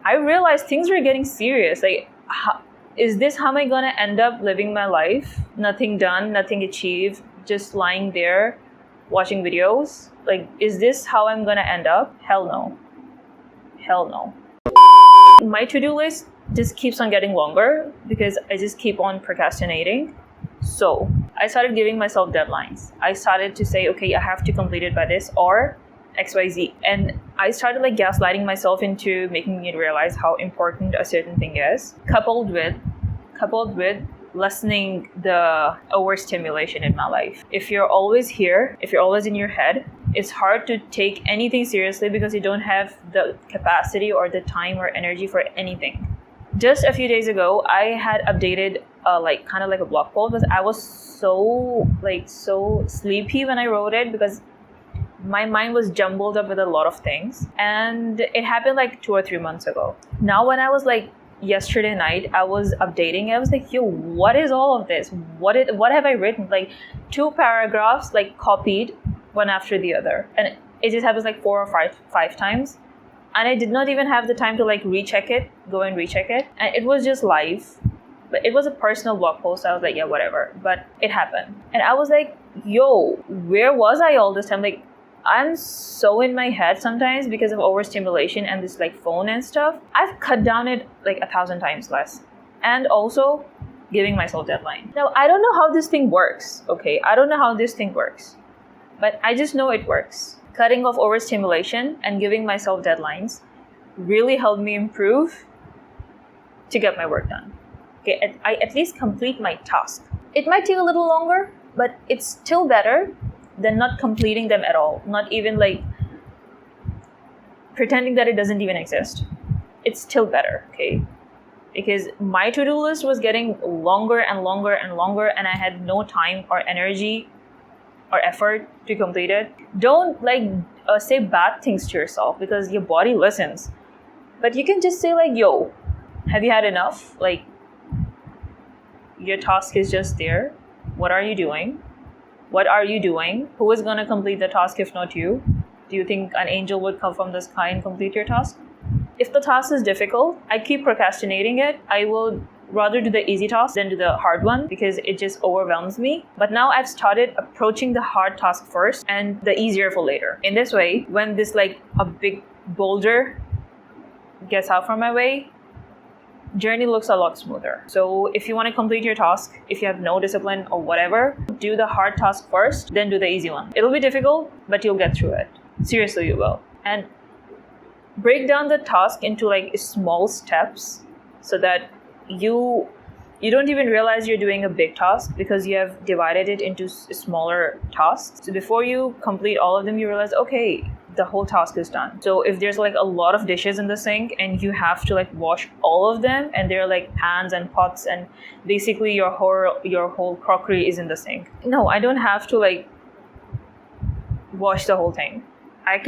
I realized things were getting serious. Like, is this how am I gonna end up living my life? Nothing done, nothing achieved, just lying there watching videos? Like, is this how I'm gonna end up? Hell no. Hell no. My to-do list just keeps on getting longer because I just keep on procrastinating. So I started giving myself deadlines. I started to say, okay, I have to complete it by this or XYZ. And I started like gaslighting myself into making me realize how important a certain thing is, coupled with lessening the overstimulation in my life. If you're always here, if you're always in your head, it's hard to take anything seriously because you don't have the capacity or the time or energy for anything. Just a few days ago, I had updated kind of like a blog post because I was so sleepy when I wrote it because my mind was jumbled up with a lot of things, and it happened like 2 or 3 months ago. Now when I was like yesterday night, I was updating. I was like, yo, what is all of this? What have I written? Like 2 paragraphs like copied one after the other, and it just happens like 4 or 5 times, and I did not even have the time to like go and recheck it, and it was just live. But it was a personal blog post. I was like, yeah, whatever. But it happened, and I was like, yo, where was I all this time? Like, I'm so in my head sometimes because of overstimulation and this like phone and stuff. I've cut down it like 1,000 times less, and also giving myself deadline. Now, I don't know how this thing works, okay? I don't know how this thing works, but I just know it works. Cutting off overstimulation and giving myself deadlines really helped me improve to get my work done. Okay, I at least complete my task. It might take a little longer, but it's still better than not completing them at all. Not even like pretending that it doesn't even exist. It's still better, okay? Because my to-do list was getting longer and longer and longer, and I had no time or energy or effort to complete it. Don't say bad things to yourself because your body listens. But you can just say like, yo, have you had enough? Like, your task is just there. What are you doing? What are you doing? Who is going to complete the task if not you? Do you think an angel would come from the sky and complete your task? If the task is difficult, I keep procrastinating it. I will rather do the easy task than do the hard one because it just overwhelms me. But now I've started approaching the hard task first and the easier for later. In this way, when this like a big boulder gets out from my way, journey looks a lot smoother. So if you want to complete your task, if you have no discipline or whatever, do the hard task first, then do the easy one. It'll be difficult, but you'll get through it. Seriously, you will. And break down the task into like small steps so that you don't even realize you're doing a big task because you have divided it into smaller tasks. So before you complete all of them, you realize, okay, the whole task is done. So if there's like a lot of dishes in the sink and you have to like wash all of them, and they're like pans and pots and basically your whole crockery is in the sink. No, I don't have to like wash the whole thing. I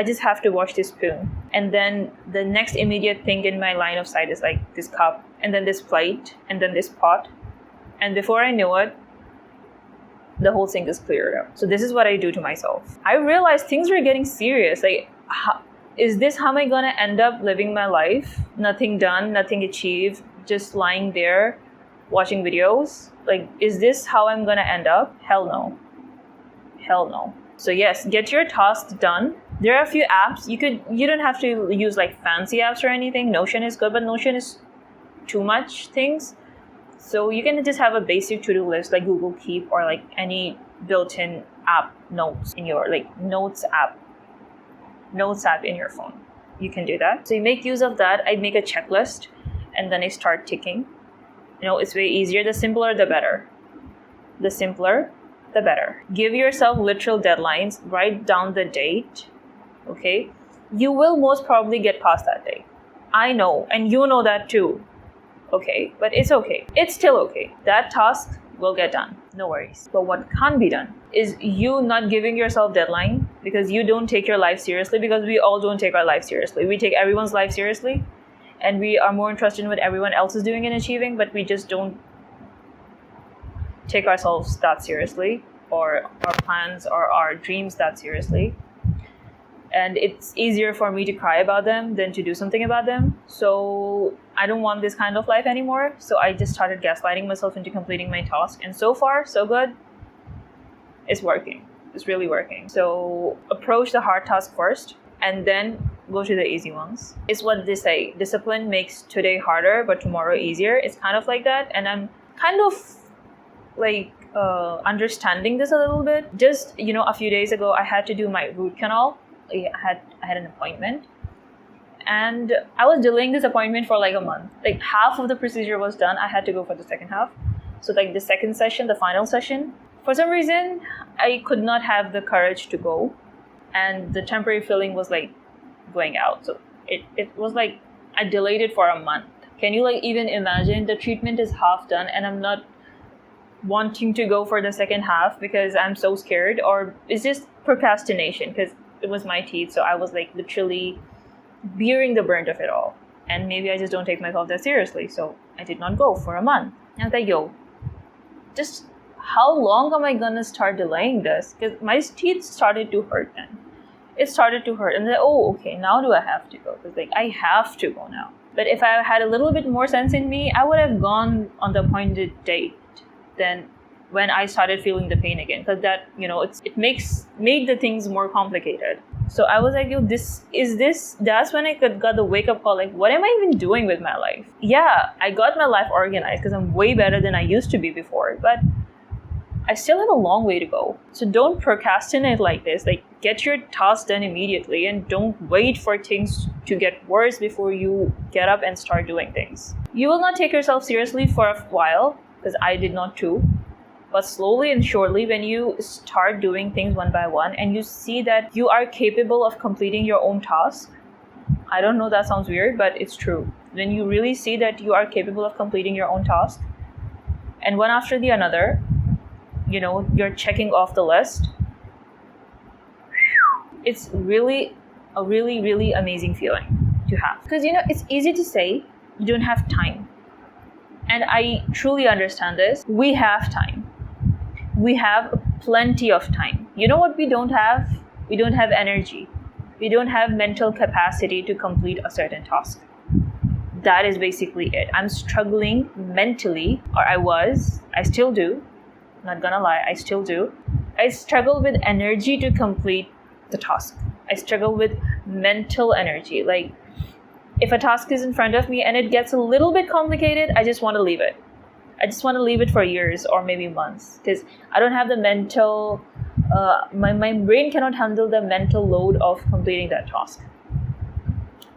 just have to wash this spoon. And then the next immediate thing in my line of sight is like this cup, and then this plate, and then this pot. And before I know it, the whole sink is cleared up. So this is what I do to myself. I realized things were getting serious. Like, is this how am I gonna end up living my life? Nothing done, nothing achieved, just lying there watching videos? Like, is this how I'm gonna end up? Hell no. Hell no. So yes, get your tasks done. There are a few apps. You don't have to use like fancy apps or anything. Notion is good, but Notion is too much things. So you can just have a basic to-do list like Google Keep or like any built-in app notes in your like notes app in your phone. You can do that. So you make use of that. I make a checklist and then I start ticking. It's way easier. The simpler, the better. The simpler, the better. Give yourself literal deadlines. Write down the date. Okay? You will most probably get past that date. I know, and you know that too. Okay, but it's okay. It's still okay. That task will get done. No worries. But what can't be done is you not giving yourself deadline because you don't take your life seriously, because we all don't take our life seriously. We take everyone's life seriously and we are more interested in what everyone else is doing and achieving, but we just don't take ourselves that seriously or our plans or our dreams that seriously. And it's easier for me to cry about them than to do something about them. So I don't want this kind of life anymore. So I just started gaslighting myself into completing my task. And so far, so good. It's working. It's really working. So approach the hard task first and then go to the easy ones. It's what they say. Discipline makes today harder, but tomorrow easier. It's kind of like that. And I'm kind of like understanding this a little bit. Just, a few days ago, I had to do my root canal. I had an appointment. And I was delaying this appointment for like a month. Like half of the procedure was done. I had to go for the second half. So like the second session, the final session, for some reason, I could not have the courage to go. And the temporary filling was like going out. So it was like I delayed it for a month. Can you like even imagine the treatment is half done and I'm not wanting to go for the second half because I'm so scared? Or it's just procrastination because it was my teeth. So I was like literally bearing the brunt of it all. And maybe I just don't take myself that seriously. So I did not go for a month. And I was like, yo, just how long am I gonna start delaying this? Because my teeth started to hurt then. It started to hurt. And then, okay, now do I have to go? Because like I have to go now. But if I had a little bit more sense in me, I would have gone on the appointed date than when I started feeling the pain again. Because that, it made the things more complicated. So I was like, yo, that's when I got the wake up call. Like, what am I even doing with my life? Yeah, I got my life organized because I'm way better than I used to be before. But I still have a long way to go. So don't procrastinate like this. Like, get your task done immediately and don't wait for things to get worse before you get up and start doing things. You will not take yourself seriously for a while, because I did not too. But slowly and surely, when you start doing things one by one and you see that you are capable of completing your own task, I don't know, that sounds weird, but it's true. When you really see that you are capable of completing your own task, and one after the another, you're checking off the list, it's really a really, really amazing feeling to have. Because, it's easy to say you don't have time. And I truly understand this. We have time. We have plenty of time. You know what we don't have? We don't have energy. We don't have mental capacity to complete a certain task. That is basically it. I'm struggling mentally, or I still do. Not gonna lie, I still do. I struggle with energy to complete the task. I struggle with mental energy. Like, if a task is in front of me and it gets a little bit complicated, I just want to leave it. I just want to leave it for years or maybe months because I don't have the mental, my brain cannot handle the mental load of completing that task.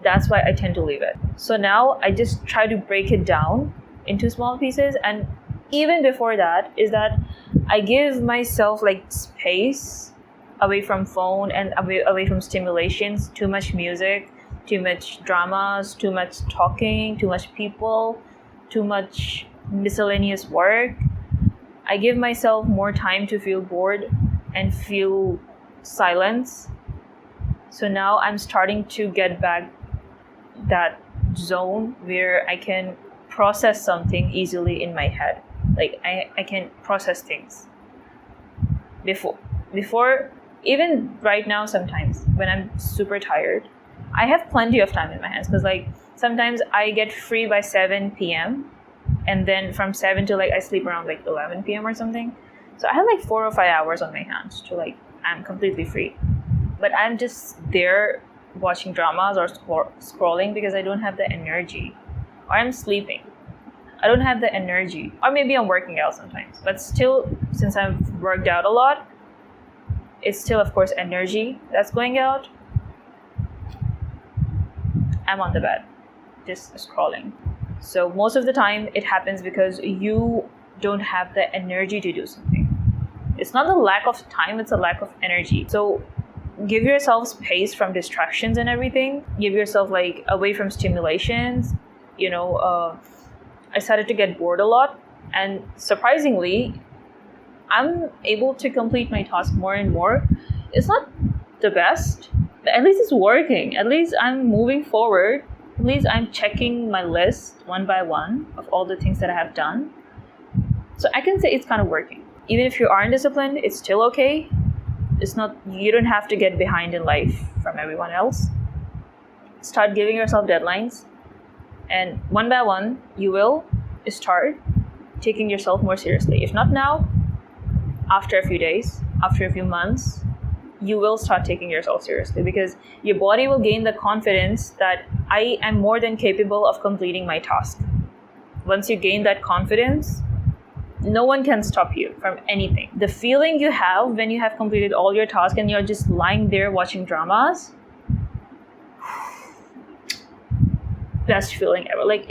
That's why I tend to leave it. So now I just try to break it down into small pieces. And even before that is that I give myself like space away from phone and away from stimulations, too much music, too much dramas, too much talking, too much people, too much miscellaneous work. I give myself more time to feel bored and feel silence. So now I'm starting to get back that zone where I can process something easily in my head. Like I can process things. Before, even right now sometimes when I'm super tired, I have plenty of time in my hands because like sometimes I get free by 7 p.m. and then from 7 to like I sleep around like 11 p.m. or something. So I have like 4 or 5 hours on my hands to like I'm completely free. But I'm just there watching dramas or scrolling because I don't have the energy. Or I'm sleeping. I don't have the energy. Or maybe I'm working out sometimes. But still, since I've worked out a lot, it's still of course energy that's going out. I'm on the bed, just scrolling. So most of the time it happens because you don't have the energy to do something. It's not the lack of time, it's a lack of energy. So give yourself space from distractions and everything. Give yourself like away from stimulations. I started to get bored a lot. And surprisingly, I'm able to complete my task more and more. It's not the best, but at least it's working. At least I'm moving forward. At least I'm checking my list one by one of all the things that I have done. So I can say it's kind of working. Even if you aren't disciplined, it's still okay. It's not, you don't have to get behind in life from everyone else. Start giving yourself deadlines. And one by one, you will start taking yourself more seriously. If not now, after a few days, after a few months, you will start taking yourself seriously, because your body will gain the confidence that I am more than capable of completing my task. Once you gain that confidence, no one can stop you from anything. The feeling you have when you have completed all your tasks and you're just lying there watching dramas, best feeling ever. Like,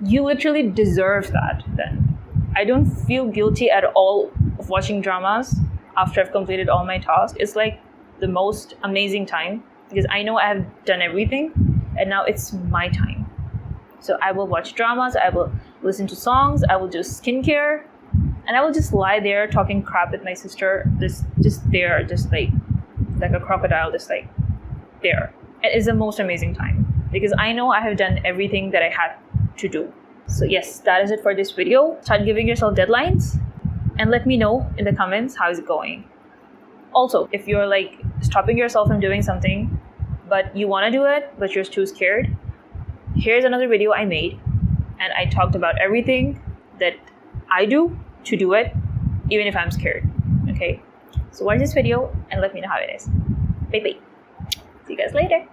you literally deserve that then. I don't feel guilty at all of watching dramas after I've completed all my tasks. It's like the most amazing time, because I know I have done everything and now it's my time. So I will watch dramas, I will listen to songs, I will do skincare, and I will just lie there talking crap with my sister, just there, just like a crocodile, just like there. It is the most amazing time, because I know I have done everything that I had to do. So yes, that is it for this video. Start giving yourself deadlines and let me know in the comments how is it going. Also, if you're like stopping yourself from doing something, but you want to do it, but you're too scared, here's another video I made, and I talked about everything that I do to do it, even if I'm scared. Okay, so watch this video and let me know how it is. Bye bye. See you guys later.